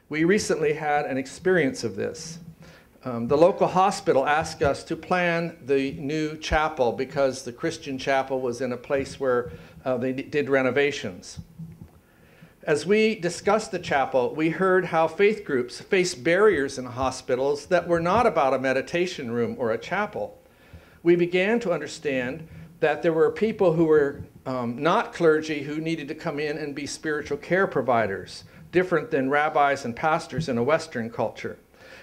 We recently had an experience of this. The local hospital asked us to plan the new chapel because the Christian chapel was in a place where they did renovations. As we discussed the chapel, we heard how faith groups face barriers in hospitals that were not about a meditation room or a chapel. We began to understand that there were people who were not clergy who needed to come in and be spiritual care providers, different than rabbis and pastors in a Western culture.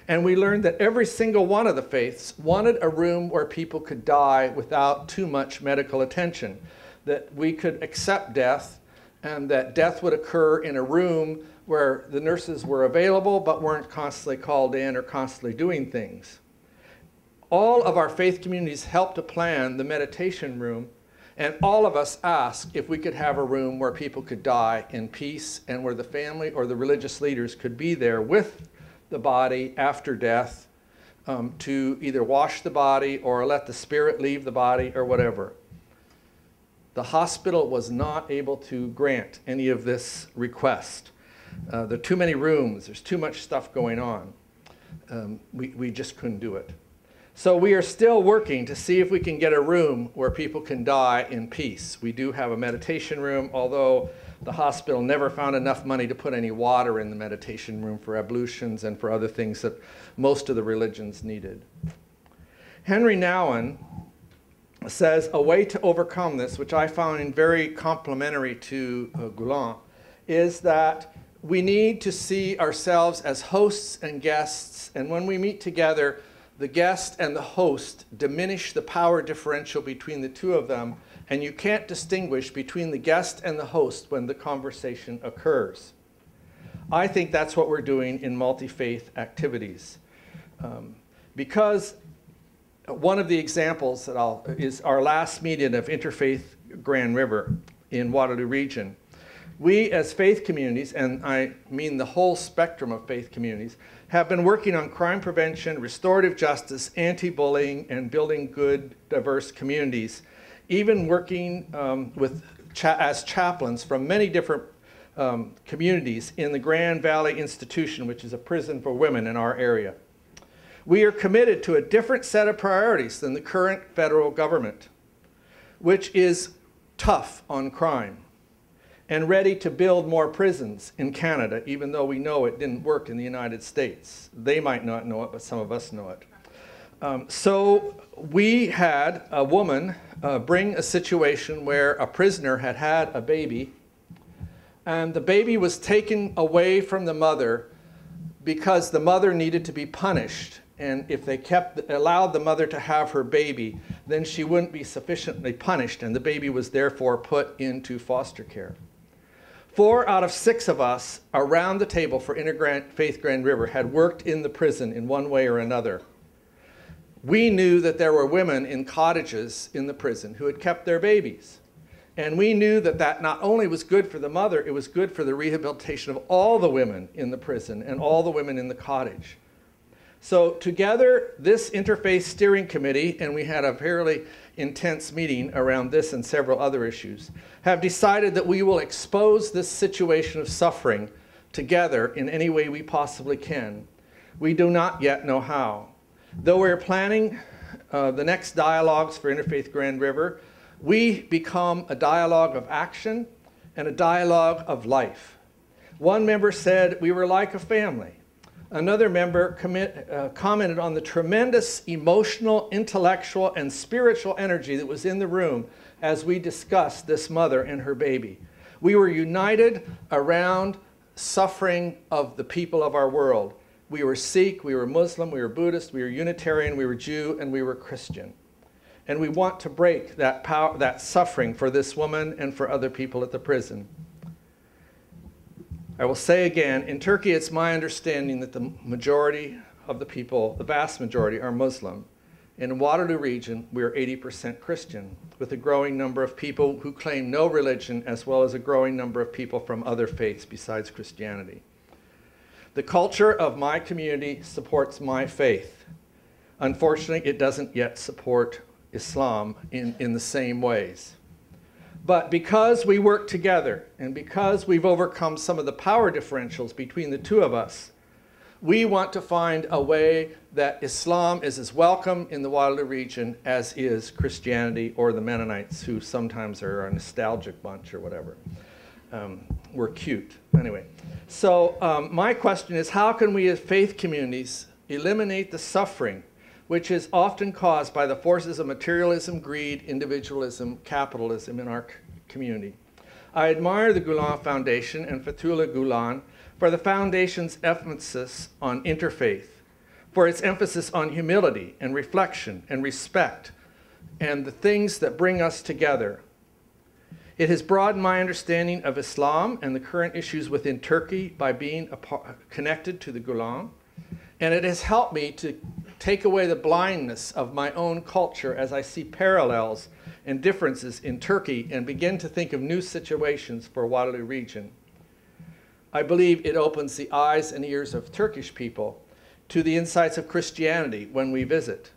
And we learned that every single one of the faiths wanted a room where people could die without too much medical attention, that we could accept death, and that death would occur in a room where the nurses were available but weren't constantly called in or constantly doing things. All of our faith communities helped to plan the meditation room, and all of us asked if we could have a room where people could die in peace and where the family or the religious leaders could be there with the body after death to either wash the body or let the spirit leave the body or whatever. The hospital was not able to grant any of this request. There are too many rooms, there's too much stuff going on. We just couldn't do it. So we are still working to see if we can get a room where people can die in peace. We do have a meditation room, although the hospital never found enough money to put any water in the meditation room for ablutions and for other things that most of the religions needed. Henry Nouwen says a way to overcome this, which I found very complimentary to Gulen, is that we need to see ourselves as hosts and guests, and when we meet together, the guest and the host diminish the power differential between the two of them, and you can't distinguish between the guest and the host when the conversation occurs. I think that's what we're doing in multi-faith activities. Because one of the examples that is our last meeting of Interfaith Grand River in Waterloo Region. We as faith communities, and I mean the whole spectrum of faith communities, have been working on crime prevention, restorative justice, anti-bullying, and building good, diverse communities, even working as chaplains from many different communities in the Grand Valley Institution, which is a prison for women in our area. We are committed to a different set of priorities than the current federal government, which is tough on crime and ready to build more prisons in Canada, even though we know it didn't work in the United States. They might not know it, but some of us know it. So we had a woman bring a situation where a prisoner had had a baby, and the baby was taken away from the mother because the mother needed to be punished. And if they allowed the mother to have her baby, then she wouldn't be sufficiently punished, and the baby was therefore put into foster care. 4 out of 6 of us around the table for Interfaith Grand River had worked in the prison in one way or another. We knew that there were women in cottages in the prison who had kept their babies. And we knew that that not only was good for the mother, it was good for the rehabilitation of all the women in the prison and all the women in the cottage. So together, this Interfaith Steering Committee, and we had a fairly intense meeting around this and several other issues, have decided that we will expose this situation of suffering together in any way we possibly can. We do not yet know how. Though we're planning the next dialogues for Interfaith Grand River, we become a dialogue of action and a dialogue of life. One member said we were like a family. Another member commented on the tremendous emotional, intellectual, and spiritual energy that was in the room as we discussed this mother and her baby. We were united around suffering of the people of our world. We were Sikh, we were Muslim, we were Buddhist, we were Unitarian, we were Jew, and we were Christian. And we want to break that suffering for this woman and for other people at the prison. I will say again, in Turkey, it's my understanding that the majority of the people, the vast majority, are Muslim. In Waterloo Region, we are 80% Christian, with a growing number of people who claim no religion, as well as a growing number of people from other faiths besides Christianity. The culture of my community supports my faith. Unfortunately, it doesn't yet support Islam in the same ways. But because we work together and because we've overcome some of the power differentials between the two of us, We want to find a way that Islam is as welcome in the Waterloo region as is Christianity or the Mennonites, who sometimes are a nostalgic bunch or whatever. We're cute. Anyway, so my question is, how can we as faith communities eliminate the suffering which is often caused by the forces of materialism, greed, individualism, capitalism in our community? I admire the Gulen Foundation and Fethullah Gulen for the foundation's emphasis on interfaith, for its emphasis on humility and reflection and respect and the things that bring us together. It has broadened my understanding of Islam and the current issues within Turkey by being connected to the Gulen, and it has helped me to take away the blindness of my own culture as I see parallels and differences in Turkey and begin to think of new situations for Waterloo region. I believe it opens the eyes and ears of Turkish people to the insights of Christianity when we visit.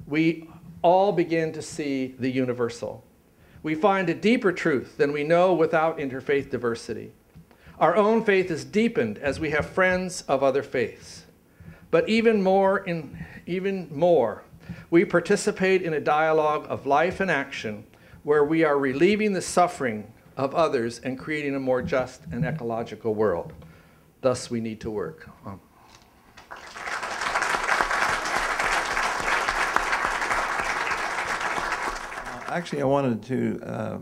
We all begin to see the universal. We find a deeper truth than we know without interfaith diversity. Our own faith is deepened as we have friends of other faiths. But even more, we participate in a dialogue of life and action where we are relieving the suffering of others and creating a more just and ecological world. Thus, we need to work. Actually, I wanted to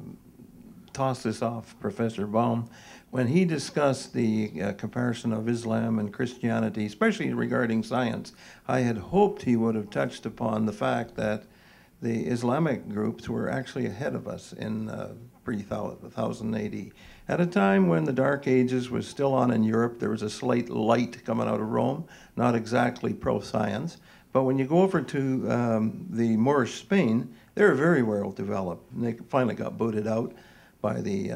toss this off Professor Baum. When he discussed the comparison of Islam and Christianity, especially regarding science, I had hoped he would have touched upon the fact that the Islamic groups were actually ahead of us in pre-1000 AD. At a time when the Dark Ages was still on in Europe, there was a slight light coming out of Rome, not exactly pro-science. But when you go over to the Moorish Spain, they were very well developed. And they finally got booted out by the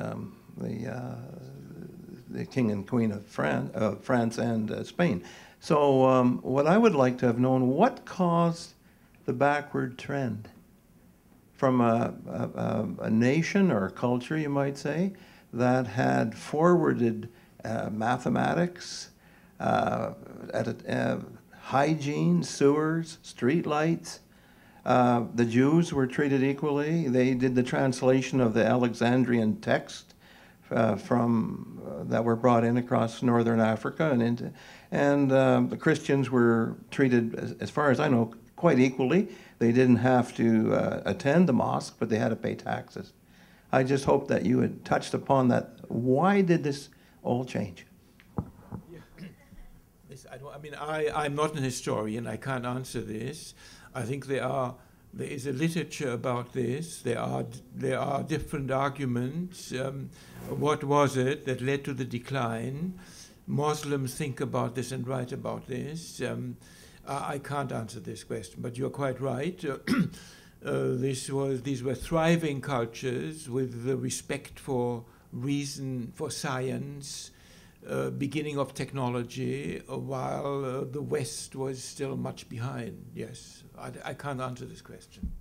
king and queen of France and Spain. So what I would like to have known, what caused the backward trend from a nation or a culture, you might say, that had forwarded mathematics, hygiene, sewers, street lights. The Jews were treated equally. They did the translation of the Alexandrian text that were brought in across northern Africa, and the Christians were treated, as far as I know, quite equally. They didn't have to attend the mosque, but they had to pay taxes. I just hope that you had touched upon that. Why did this all change? Yeah. I'm not an historian. I can't answer this. I think there is a literature about this. There are different arguments. What was it that led to the decline? Muslims think about this and write about this. I can't answer this question, but you're quite right. These were thriving cultures with the respect for reason, for science, beginning of technology, while the West was still much behind. Yes, I can't answer this question.